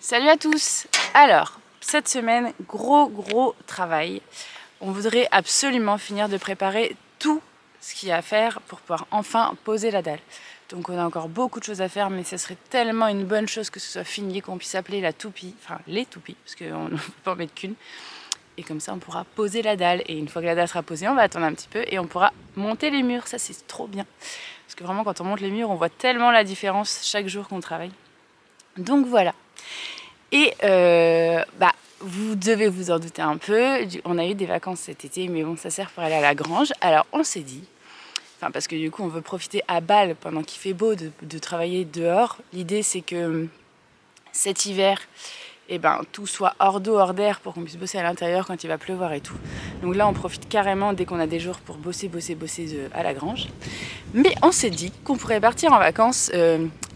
Salut à tous! Alors, cette semaine, gros travail. On voudrait absolument finir de préparer tout ce qu'il y a à faire pour pouvoir enfin poser la dalle. Donc on a encore beaucoup de choses à faire, mais ce serait tellement une bonne chose que ce soit fini, qu'on puisse appeler la toupie, enfin les toupies, parce qu'on ne peut pas en mettre qu'une. Et comme ça on pourra poser la dalle, et une fois que la dalle sera posée, on va attendre un petit peu et on pourra monter les murs. Ça c'est trop bien, parce que vraiment quand on monte les murs, on voit tellement la différence chaque jour qu'on travaille. Donc voilà. Et vous devez vous en douter un peu, on a eu des vacances cet été, mais bon, ça sert pour aller à la grange. Alors on s'est dit, parce que du coup on veut profiter à Bâle pendant qu'il fait beau de travailler dehors. L'idée c'est que cet hiver, tout soit hors d'eau, hors d'air, pour qu'on puisse bosser à l'intérieur quand il va pleuvoir et tout. Donc là on profite carrément dès qu'on a des jours pour bosser à la grange. Mais on s'est dit qu'on pourrait partir en vacances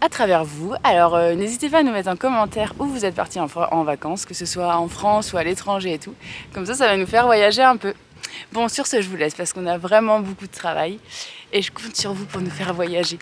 à travers vous. Alors n'hésitez pas à nous mettre en commentaire où vous êtes partis en vacances, que ce soit en France ou à l'étranger et tout. Comme ça va nous faire voyager un peu. Bon, sur ce je vous laisse parce qu'on a vraiment beaucoup de travail et je compte sur vous pour nous faire voyager.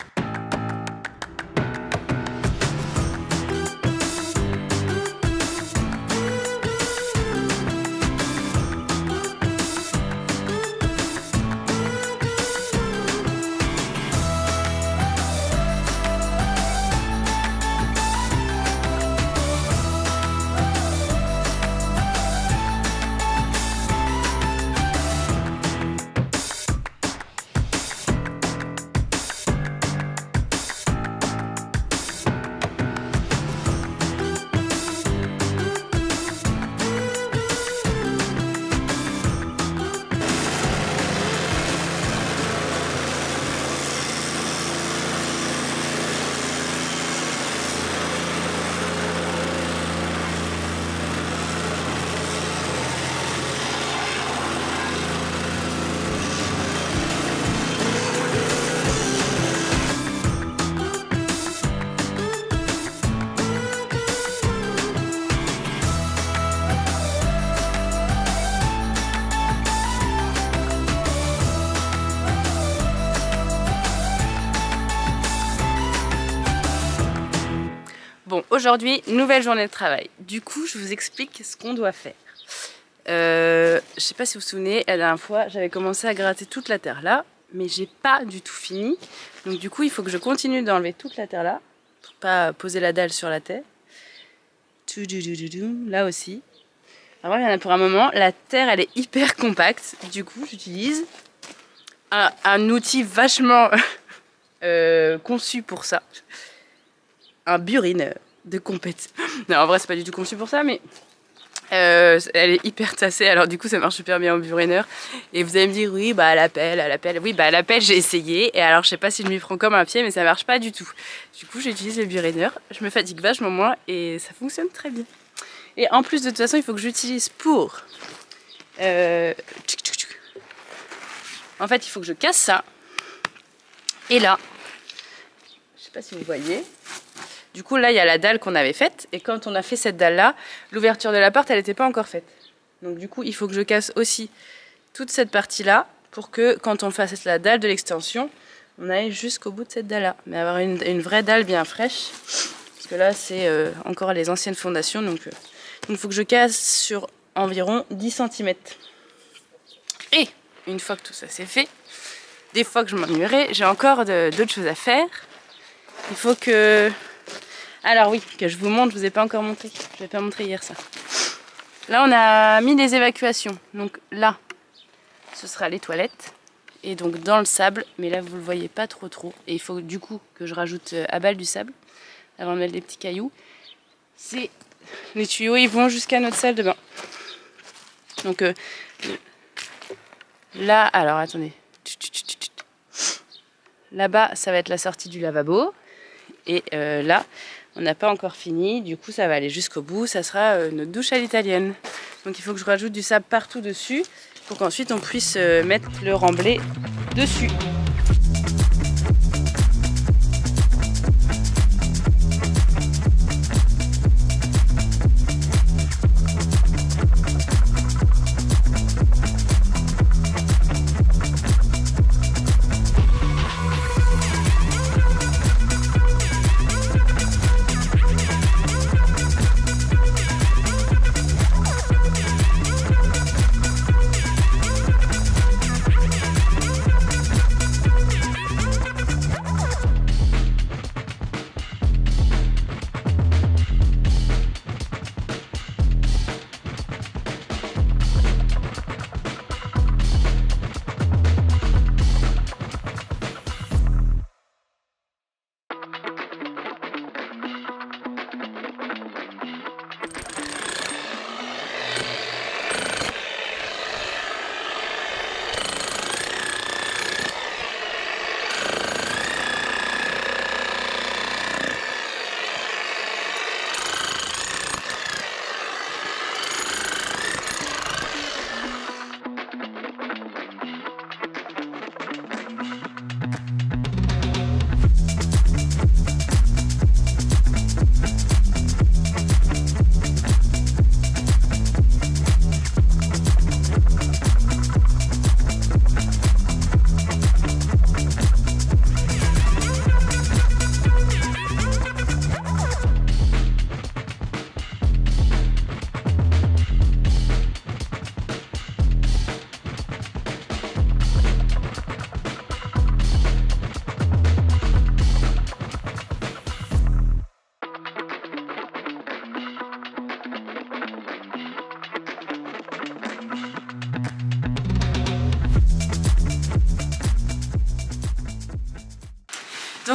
Bon, aujourd'hui, nouvelle journée de travail. Du coup, je vous explique ce qu'on doit faire. Je sais pas si vous vous souvenez, la dernière fois, j'avais commencé à gratter toute la terre là, mais j'ai pas du tout fini. Donc du coup, il faut que je continue d'enlever toute la terre là, pour pas poser la dalle sur la terre. Là aussi. Alors il y en a pour un moment. La terre, elle est hyper compacte. Du coup, j'utilise un outil vachement conçu pour ça. Un burineur de compète. Non, en vrai c'est pas du tout conçu pour ça, mais elle est hyper tassée, alors du coup ça marche super bien au burineur. Et vous allez me dire oui à la pelle. Oui à la pelle j'ai essayé, et alors je sais pas si je m'y prends comme un pied, mais ça marche pas du tout. Du coup j'utilise le burineur, je me fatigue vachement moins et ça fonctionne très bien. Et en plus de toute façon il faut que j'utilise pour en fait il faut que je casse ça. Et là, je sais pas si vous voyez. Du coup, là, il y a la dalle qu'on avait faite. Et quand on a fait cette dalle-là, l'ouverture de la porte, elle n'était pas encore faite. Donc du coup, il faut que je casse aussi toute cette partie-là pour que, quand on fasse la dalle de l'extension, on aille jusqu'au bout de cette dalle-là. Mais avoir une vraie dalle bien fraîche. Parce que là, c'est encore les anciennes fondations. Donc il faut que je casse sur environ 10 cm. Et une fois que tout ça c'est fait, des fois que je m'ennuierai, j'ai encore d'autres choses à faire. Il faut que... Alors oui, que je vous montre, je vous ai pas encore montré. Je ne l'ai pas montré hier ça. Là on a mis des évacuations. Donc là, ce sera les toilettes. Et donc dans le sable, mais là vous le voyez pas trop. Et il faut du coup que je rajoute à Bâle du sable, avant de mettre des petits cailloux. Les tuyaux, ils vont jusqu'à notre salle de bain. Donc là, alors attendez. Là-bas, ça va être la sortie du lavabo. Et là, on n'a pas encore fini. Du coup, ça va aller jusqu'au bout. Ça sera notre douche à l'italienne. Donc il faut que je rajoute du sable partout dessus pour qu'ensuite on puisse mettre le remblai dessus.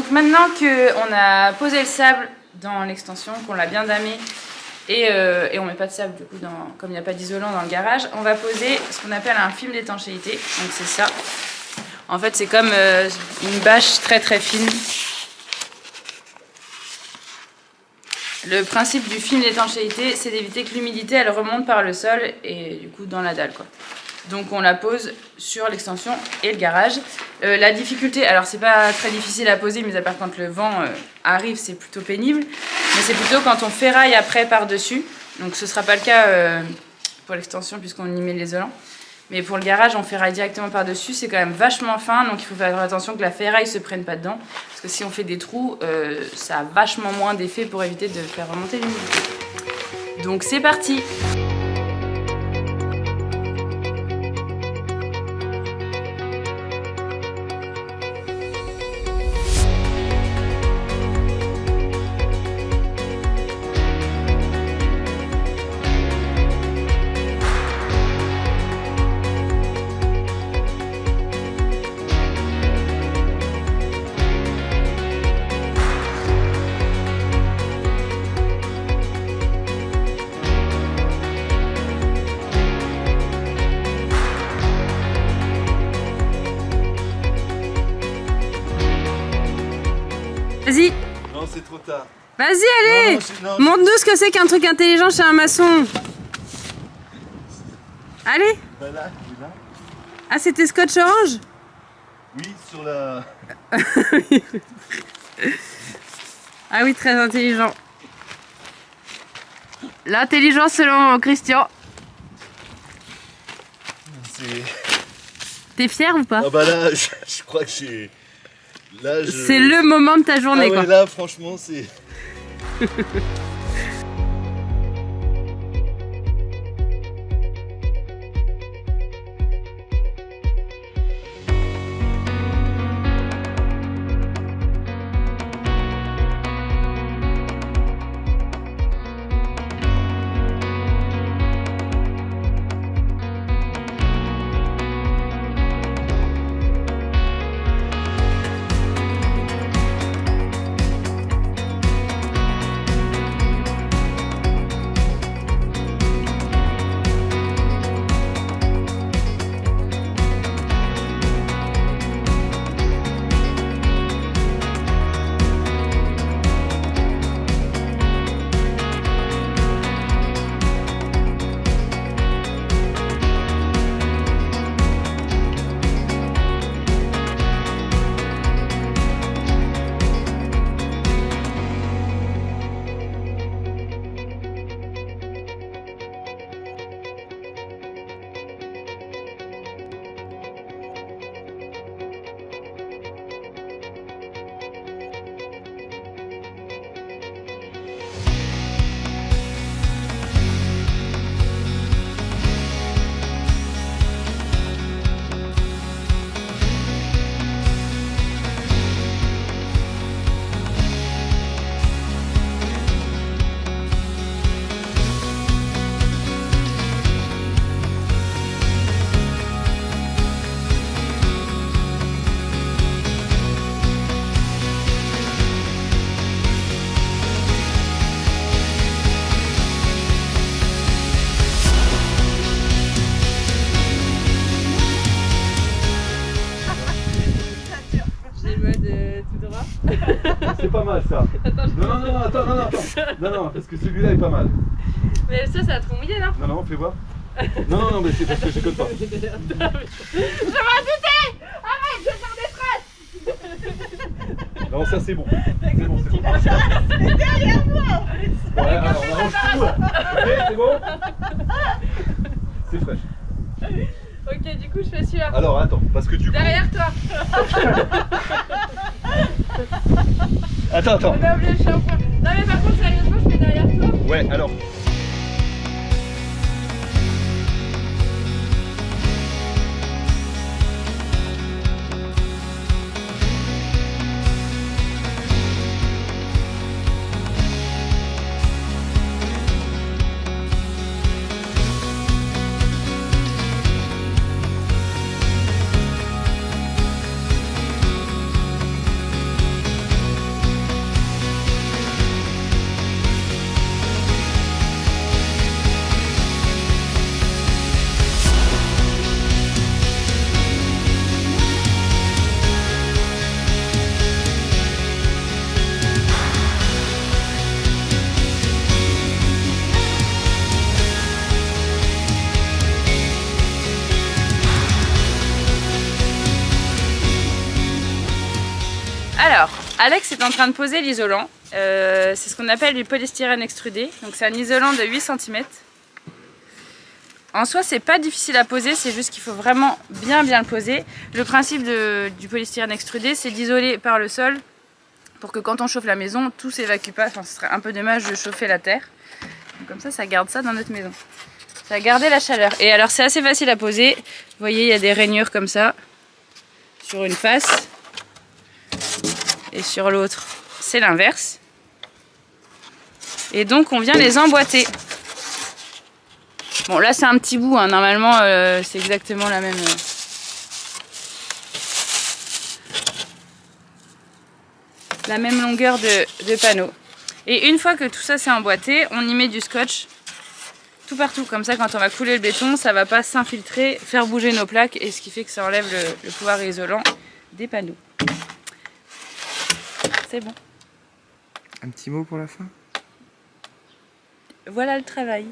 Donc maintenant qu'on a posé le sable dans l'extension, qu'on l'a bien damé, et on met pas de sable du coup, comme il n'y a pas d'isolant dans le garage, on va poser ce qu'on appelle un film d'étanchéité. Donc c'est ça. En fait c'est comme une bâche très très fine. Le principe du film d'étanchéité, c'est d'éviter que l'humidité elle remonte par le sol et du coup dans la dalle quoi. Donc on la pose sur l'extension et le garage. La difficulté, alors c'est pas très difficile à poser, mais à part quand le vent arrive, c'est plutôt pénible. Mais c'est plutôt quand on ferraille après par-dessus. Donc ce sera pas le cas pour l'extension puisqu'on y met l'isolant. Mais pour le garage, on ferraille directement par-dessus. C'est quand même vachement fin, donc il faut faire attention que la ferraille se prenne pas dedans. Parce que si on fait des trous, ça a vachement moins d'effet pour éviter de faire remonter l'humidité. Donc c'est parti! Vas-y. Non, c'est trop tard. Vas-y, allez. Montre-nous ce que c'est qu'un truc intelligent chez un maçon. Allez. Bah là. Ah, c'était scotch orange? Oui, sur la... Ah oui, très intelligent. L'intelligence selon Christian. T'es fier ou pas? Ah bah là, je crois que j'ai... C'est le moment de ta journée, quoi. Là, franchement, c'est... C'est pas mal ça. Attends, non, parce que celui-là est pas mal. Mais ça a trop mouillé là. Non, fais voir. Non, mais c'est parce que je code pas. Je m'en doutais. Arrête, je vais faire des traces. Non, ça c'est bon. C'est bon. C'est derrière moi. Ouais, alors on arrange tout là. Ok, c'est bon. C'est fraîche. Ok, du coup je fais celui-là. Alors attends, parce que du coup... Derrière toi. Attends. On a oublié le shampoing. Non mais par contre sérieusement je fais derrière toi. Ouais, alors... Alex est en train de poser l'isolant. C'est ce qu'on appelle du polystyrène extrudé. Donc c'est un isolant de 8 cm. En soi, c'est pas difficile à poser, c'est juste qu'il faut vraiment bien le poser. Le principe du polystyrène extrudé, c'est d'isoler par le sol pour que quand on chauffe la maison, tout s'évacue pas. Enfin, ce serait un peu dommage de chauffer la terre. Donc, comme ça garde ça dans notre maison. Ça va garder la chaleur. Et alors, c'est assez facile à poser. Vous voyez, il y a des rainures comme ça sur une face. Et sur l'autre, c'est l'inverse. Et donc, on vient les emboîter. Bon, là, c'est un petit bout. Hein. Normalement, c'est exactement la même... la même longueur de panneau. Et une fois que tout ça c'est emboîté, on y met du scotch tout partout. Comme ça, quand on va couler le béton, ça va pas s'infiltrer, faire bouger nos plaques, et ce qui fait que ça enlève le pouvoir isolant des panneaux. C'est bon. Un petit mot pour la fin? Voilà le travail.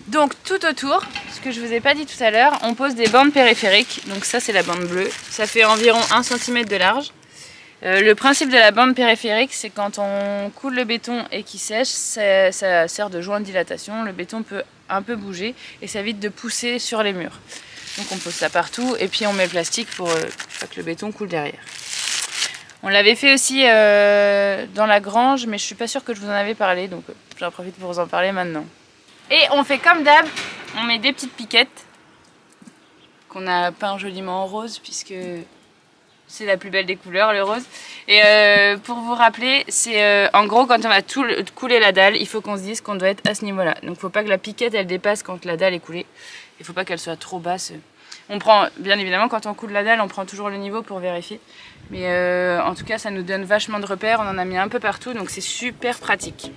Donc tout autour, ce que je vous ai pas dit tout à l'heure, on pose des bandes périphériques. Donc ça c'est la bande bleue, ça fait environ 1 cm de large. Le principe de la bande périphérique, c'est quand on coule le béton et qu'il sèche, ça sert de joint de dilatation. Le béton peut un peu bouger et ça évite de pousser sur les murs. Donc on pose ça partout et puis on met le plastique pour que le béton coule derrière. On l'avait fait aussi dans la grange, mais je suis pas sûre que je vous en avais parlé, donc j'en profite pour vous en parler maintenant. Et on fait comme d'hab, on met des petites piquettes qu'on a peint joliment en rose puisque c'est la plus belle des couleurs, le rose. Et pour vous rappeler, c'est en gros quand on va couler la dalle, il faut qu'on se dise qu'on doit être à ce niveau-là. Donc il ne faut pas que la piquette elle dépasse quand la dalle est coulée. Il ne faut pas qu'elle soit trop basse. On prend, bien évidemment, quand on coule la dalle, on prend toujours le niveau pour vérifier. Mais en tout cas, ça nous donne vachement de repères. On en a mis un peu partout, donc c'est super pratique.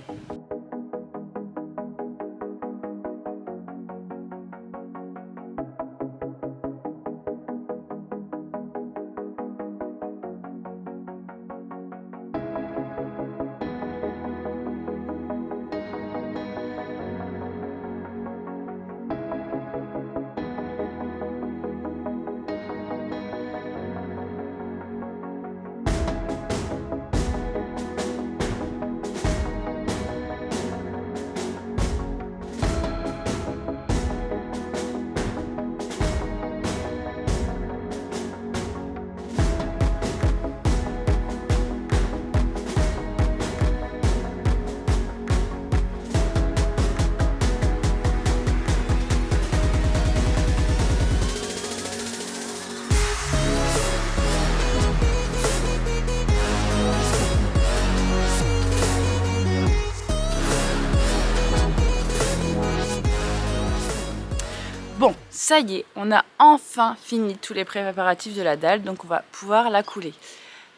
Ça y est, on a enfin fini tous les préparatifs de la dalle, donc on va pouvoir la couler.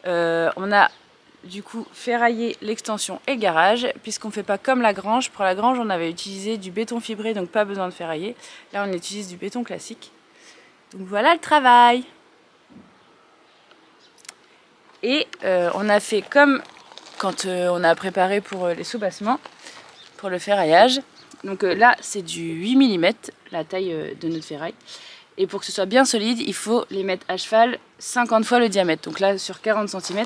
On a du coup ferraillé l'extension et le garage, puisqu'on ne fait pas comme la grange. Pour la grange, on avait utilisé du béton fibré, donc pas besoin de ferrailler. Là, on utilise du béton classique. Donc voilà le travail. Et on a fait comme quand on a préparé pour les soubassements, pour le ferraillage. Donc là, c'est du 8 mm, la taille de notre ferraille. Et pour que ce soit bien solide, il faut les mettre à cheval 50 fois le diamètre. Donc là, sur 40 cm.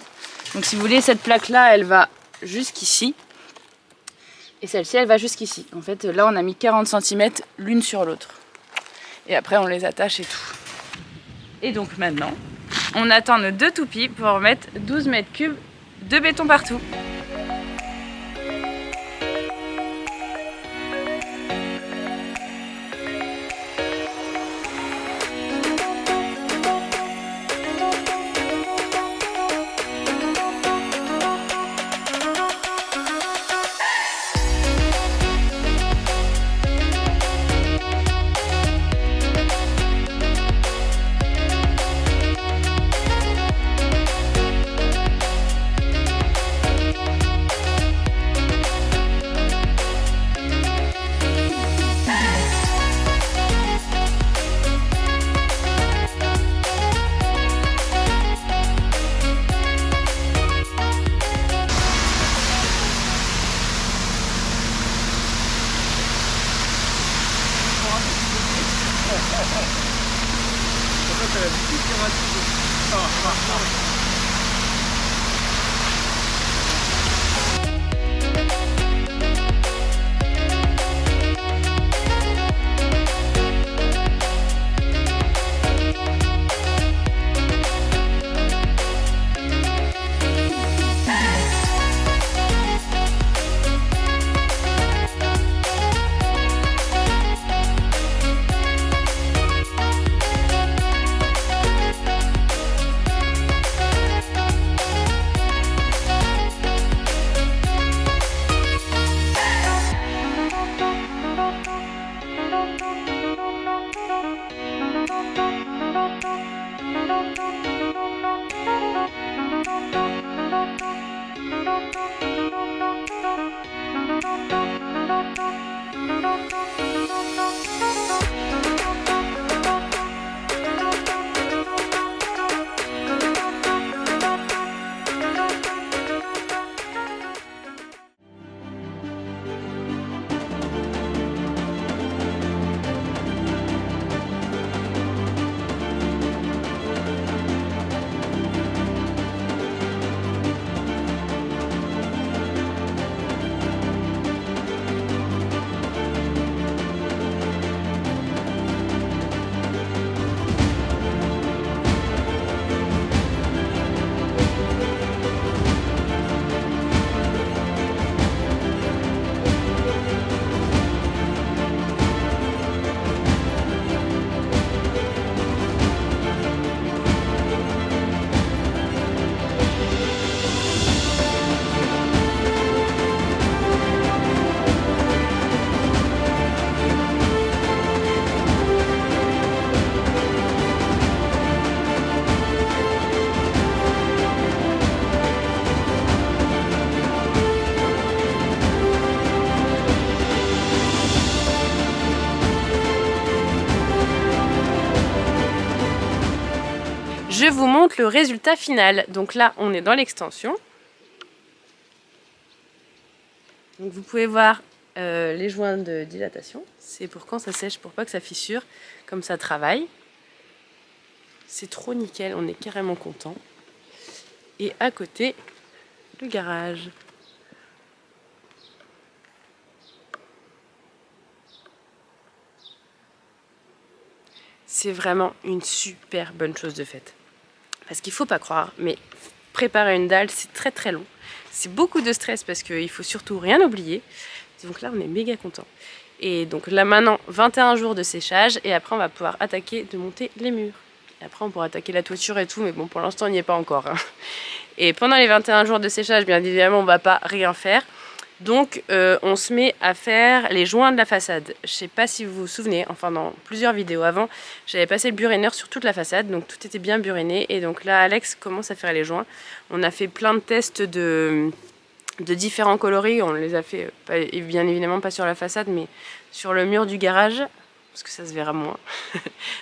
Donc si vous voulez, cette plaque-là, elle va jusqu'ici. Et celle-ci, elle va jusqu'ici. En fait, là, on a mis 40 cm l'une sur l'autre. Et après, on les attache et tout. Et donc maintenant, on attend nos 2 toupies pour mettre 12 mètres cubes de béton partout. Je vous montre le résultat final. Donc là, on est dans l'extension. Donc vous pouvez voir les joints de dilatation. C'est pour quand ça sèche, pour pas que ça fissure, comme ça travaille. C'est trop nickel, on est carrément content. Et à côté, le garage. C'est vraiment une super bonne chose de faite. Parce qu'il ne faut pas croire, mais préparer une dalle, c'est très très long. C'est beaucoup de stress parce qu'il faut surtout rien oublier. Donc là, on est méga content. Et donc là maintenant, 21 jours de séchage et après on va pouvoir attaquer de monter les murs. Et après on pourra attaquer la toiture et tout, mais bon, pour l'instant on n'y est pas encore. Hein. Et pendant les 21 jours de séchage, bien évidemment, on ne va pas rien faire. Donc on se met à faire les joints de la façade. Je sais pas si vous vous souvenez, enfin dans plusieurs vidéos avant, j'avais passé le burineur sur toute la façade, donc tout était bien buriné. Et donc là Alex commence à faire les joints. On a fait plein de tests de différents coloris, on les a fait bien évidemment pas sur la façade mais sur le mur du garage, parce que ça se verra moins.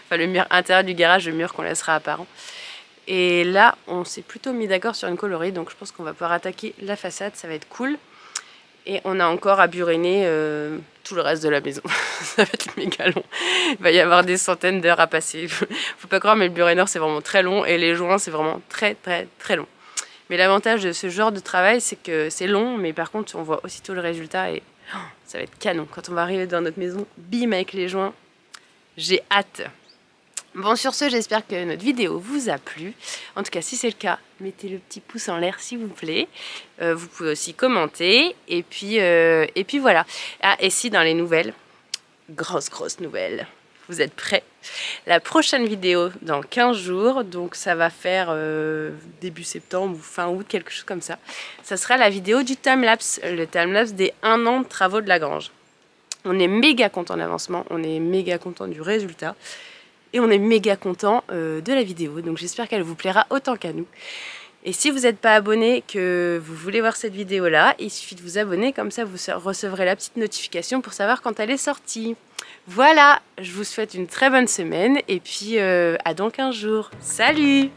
Enfin le mur intérieur du garage, le mur qu'on laissera apparent. Et là on s'est plutôt mis d'accord sur une coloris, donc je pense qu'on va pouvoir attaquer la façade, ça va être cool. Et on a encore à buriner tout le reste de la maison. Ça va être méga long. Il va y avoir des centaines d'heures à passer. Faut pas croire, mais le burineur c'est vraiment très long et les joints c'est vraiment très long. Mais l'avantage de ce genre de travail c'est que c'est long, mais par contre on voit aussitôt le résultat et ça va être canon. Quand on va arriver dans notre maison, bim avec les joints, j'ai hâte. Bon, sur ce, j'espère que notre vidéo vous a plu. En tout cas, si c'est le cas, mettez le petit pouce en l'air s'il vous plaît. Vous pouvez aussi commenter. Et puis voilà. Ah, et si dans les nouvelles, grosse nouvelle, vous êtes prêts? La prochaine vidéo dans 15 jours, donc ça va faire début septembre ou fin août, quelque chose comme ça. Ça sera la vidéo du timelapse, le timelapse des 1 an de travaux de la grange. On est méga content d'avancement, on est méga content du résultat. Et on est méga content de la vidéo, donc j'espère qu'elle vous plaira autant qu'à nous. Et si vous n'êtes pas abonné, que vous voulez voir cette vidéo là, il suffit de vous abonner, comme ça vous recevrez la petite notification pour savoir quand elle est sortie. Voilà, je vous souhaite une très bonne semaine et puis à dans 15 jours. Salut!